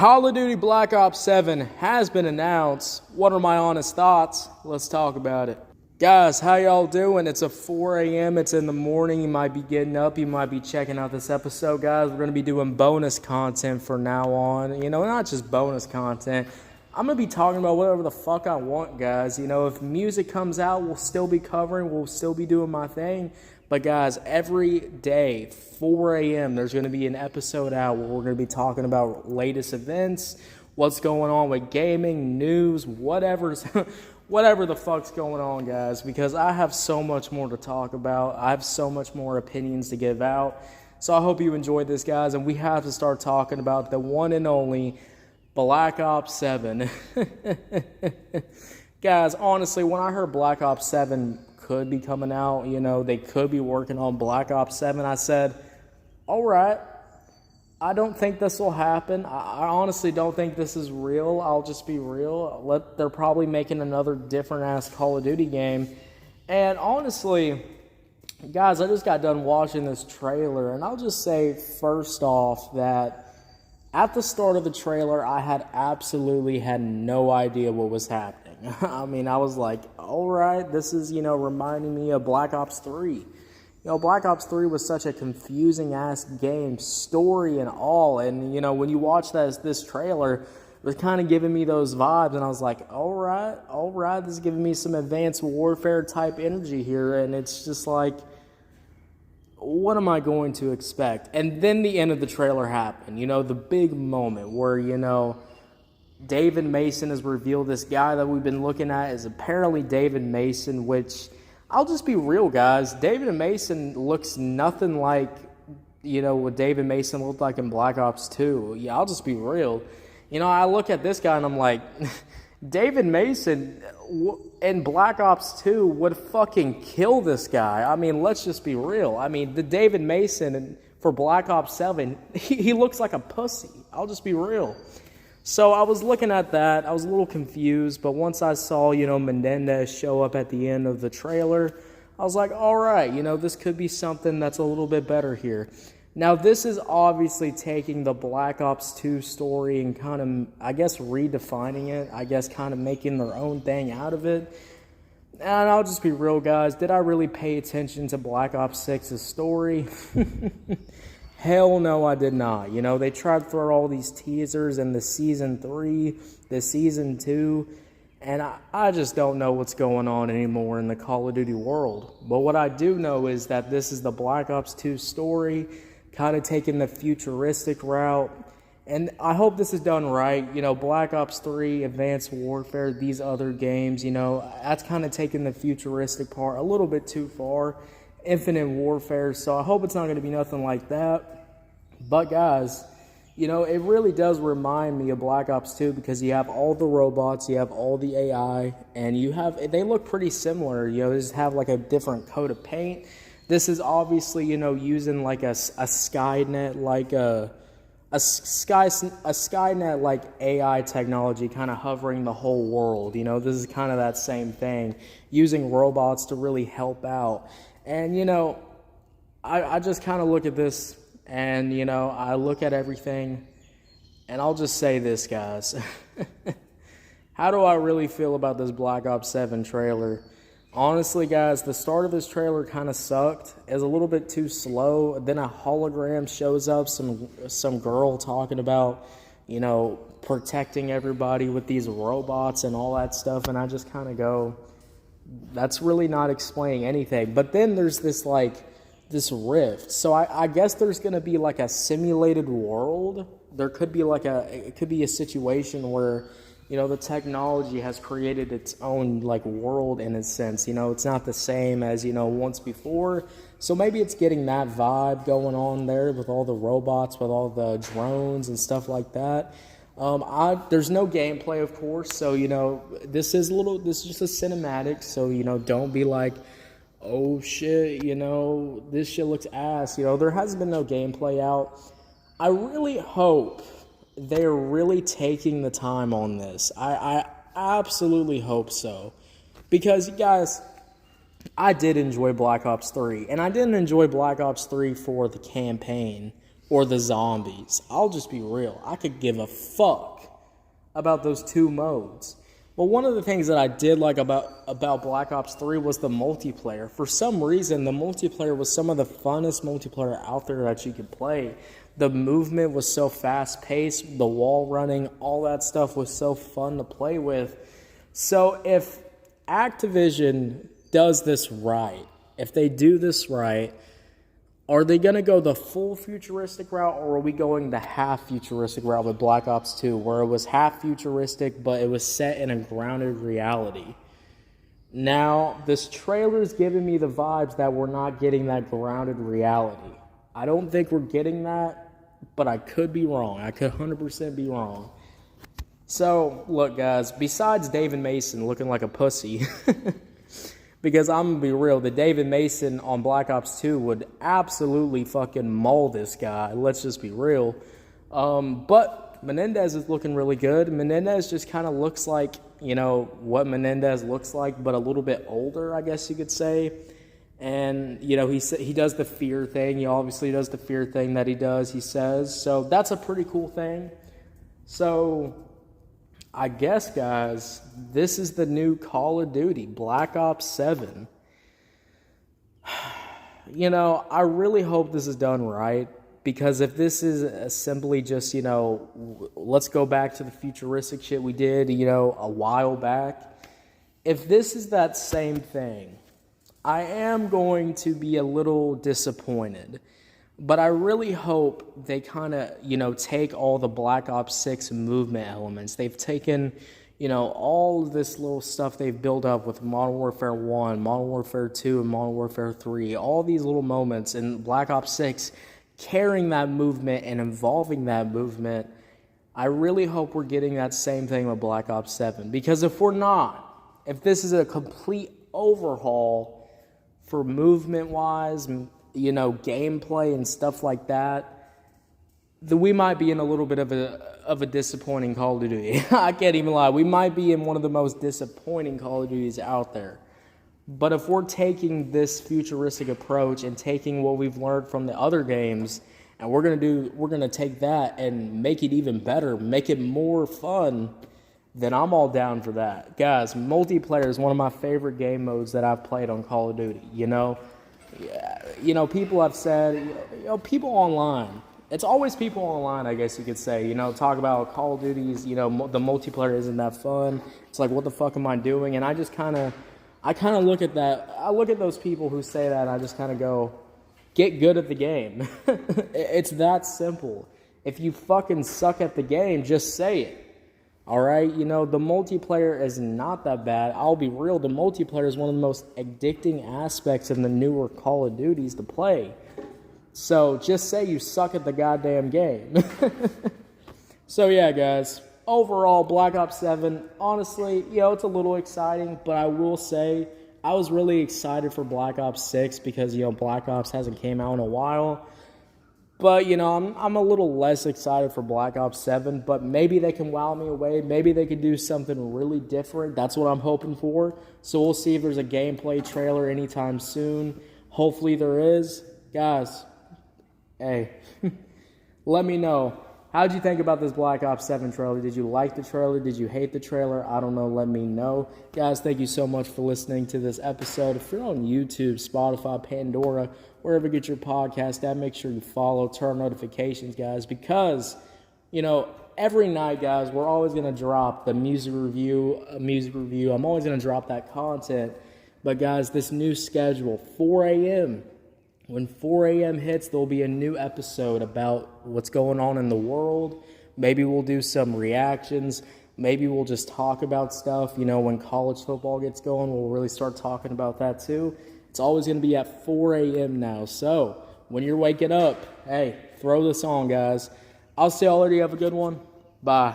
Call of Duty Black Ops 7 has been announced. What are my honest thoughts? Let's talk about it. Guys, how y'all doing? It's a 4 a.m. It's in the morning. You might be getting up. You might be checking out this episode, guys. We're going to be doing bonus content from now on. Not just bonus content. I'm going to be talking about whatever the fuck I want, guys. If music comes out, we'll still be covering. We'll still be doing my thing. But guys, every day, 4 a.m., there's going to be an episode out where we're going to be talking about latest events, what's going on with gaming, news, whatever the fuck's going on, guys, because I have so much more to talk about. I have so much more opinions to give out. So I hope you enjoyed this, guys, and we have to start talking about the one and only Black Ops 7. Guys, honestly, when I heard Black Ops 7 could be coming out, they could be working on Black Ops 7, I said, all right, I don't think this will happen. I honestly don't think this is real. I'll just be real. They're probably making another different-ass Call of Duty game. And honestly, guys, I just got done watching this trailer, and I'll just say first off that at the start of the trailer, I had absolutely had no idea what was happening. I was like, all right, this is, reminding me of Black Ops 3. Black Ops 3 was such a confusing-ass game, story and all. And, when you watch this trailer, it was kind of giving me those vibes. And I was like, all right, this is giving me some advanced warfare type energy here. And it's just like, what am I going to expect? And then the end of the trailer happened. The big moment where, David Mason has revealed this guy that we've been looking at is apparently David Mason, which, I'll just be real, guys. David Mason looks nothing like, what David Mason looked like in Black Ops 2. Yeah, I'll just be real. I look at this guy and I'm like, David Mason in Black Ops 2 would fucking kill this guy. Let's just be real. The David Mason for Black Ops 7, he looks like a pussy. I'll just be real. So I was looking at that. I was a little confused, but once I saw, Menendez show up at the end of the trailer, I was like, all right, this could be something that's a little bit better here. Now, this is obviously taking the Black Ops 2 story and kind of, I guess, redefining it. I guess kind of making their own thing out of it. And I'll just be real, guys. Did I really pay attention to Black Ops 6's story? Hell no, I did not. They tried to throw all these teasers in the Season 3, the Season 2, and I just don't know what's going on anymore in the Call of Duty world. But what I do know is that this is the Black Ops 2 story, kind of taking the futuristic route, and I hope this is done right. Black Ops 3, Advanced Warfare, these other games, that's kind of taking the futuristic part a little bit too far. Infinite Warfare, so I hope it's not going to be nothing like that. But guys, it really does remind me of Black Ops 2 because you have all the robots, you have all the AI, and they look pretty similar. They just have like a different coat of paint. This is obviously, using like a Skynet, like a Skynet like AI technology kind of hovering the whole world. This is kind of that same thing, using robots to really help out. And, I just kind of look at this and, I look at everything and I'll just say this, guys. How do I really feel about this Black Ops 7 trailer? Honestly, guys, the start of this trailer kind of sucked. It was a little bit too slow. Then a hologram shows up, some girl talking about, protecting everybody with these robots and all that stuff. And I just kind of go, that's really not explaining anything. But then there's this rift. So I guess there's going to be like a simulated world. There could be it could be a situation where, the technology has created its own world in a sense. It's not the same as, once before. So maybe it's getting that vibe going on there with all the robots, with all the drones and stuff like that. There's no gameplay, of course, so, this is just a cinematic, so, don't be like, oh, shit, this shit looks ass, there has been no gameplay out. I really hope they're really taking the time on this. I absolutely hope so, because, guys, I did enjoy Black Ops 3, and I didn't enjoy Black Ops 3 for the campaign. or the zombies. I'll just be real. I could give a fuck about those two modes. But one of the things that I did like about Black Ops 3 was the multiplayer. For some reason, the multiplayer was some of the funnest multiplayer out there that you could play. The movement was so fast-paced, the wall running, all that stuff was so fun to play with. So if Activision does this right, if they do this right, are they going to go the full futuristic route, or are we going the half futuristic route with Black Ops 2, where it was half futuristic, but it was set in a grounded reality? Now, this trailer is giving me the vibes that we're not getting that grounded reality. I don't think we're getting that, but I could be wrong. I could 100% be wrong. So, look, guys, besides David Mason looking like a pussy, because I'm going to be real, the David Mason on Black Ops 2 would absolutely fucking maul this guy. Let's just be real. But Menendez is looking really good. Menendez just kind of looks like, what Menendez looks like, but a little bit older, I guess you could say. And, he does the fear thing. He obviously does the fear thing that he says. So that's a pretty cool thing. So I guess, guys, this is the new Call of Duty, Black Ops 7. I really hope this is done right, because if this is simply just, let's go back to the futuristic shit we did, a while back. If this is that same thing, I am going to be a little disappointed. But I really hope they kind of, take all the Black Ops 6 movement elements. They've taken, all of this little stuff they've built up with Modern Warfare 1, Modern Warfare 2, and Modern Warfare 3. All these little moments in Black Ops 6, carrying that movement and involving that movement. I really hope we're getting that same thing with Black Ops 7. Because if we're not, if this is a complete overhaul for movement-wise, gameplay and stuff like that, then we might be in a little bit of a disappointing Call of Duty. I can't even lie. We might be in one of the most disappointing Call of Duties out there. But if we're taking this futuristic approach and taking what we've learned from the other games, and we're gonna take that and make it even better, make it more fun, then I'm all down for that. Guys, multiplayer is one of my favorite game modes that I've played on Call of Duty, people have said, people online. It's always people online, I guess you could say. Talk about Call of Duties. The multiplayer isn't that fun. It's like, what the fuck am I doing? And I kind of look at that. I look at those people who say that, and I just kind of go, get good at the game. It's that simple. If you fucking suck at the game, just say it. All right, the multiplayer is not that bad. I'll be real, the multiplayer is one of the most addicting aspects in the newer Call of Duties to play. So just say you suck at the goddamn game. So yeah, guys, overall, Black Ops 7, honestly, it's a little exciting, but I will say I was really excited for Black Ops 6 because, Black Ops hasn't came out in a while. But, I'm a little less excited for Black Ops 7, but maybe they can wow me away. Maybe they can do something really different. That's what I'm hoping for. So we'll see if there's a gameplay trailer anytime soon. Hopefully there is. Guys, hey, let me know. How'd you think about this Black Ops 7 trailer? Did you like the trailer? Did you hate the trailer? I don't know. Let me know. Guys, thank you so much for listening to this episode. If you're on YouTube, Spotify, Pandora, wherever you get your podcast at, make sure you follow, turn notifications, guys, because, every night, guys, we're always going to drop the music review. I'm always going to drop that content. But, guys, this new schedule, 4 a.m., when 4 a.m. hits, there'll be a new episode about what's going on in the world. Maybe we'll do some reactions. Maybe we'll just talk about stuff. When college football gets going, we'll really start talking about that too. It's always going to be at 4 a.m. now. So when you're waking up, hey, throw this on, guys. I'll see y'all later. You have a good one. Bye.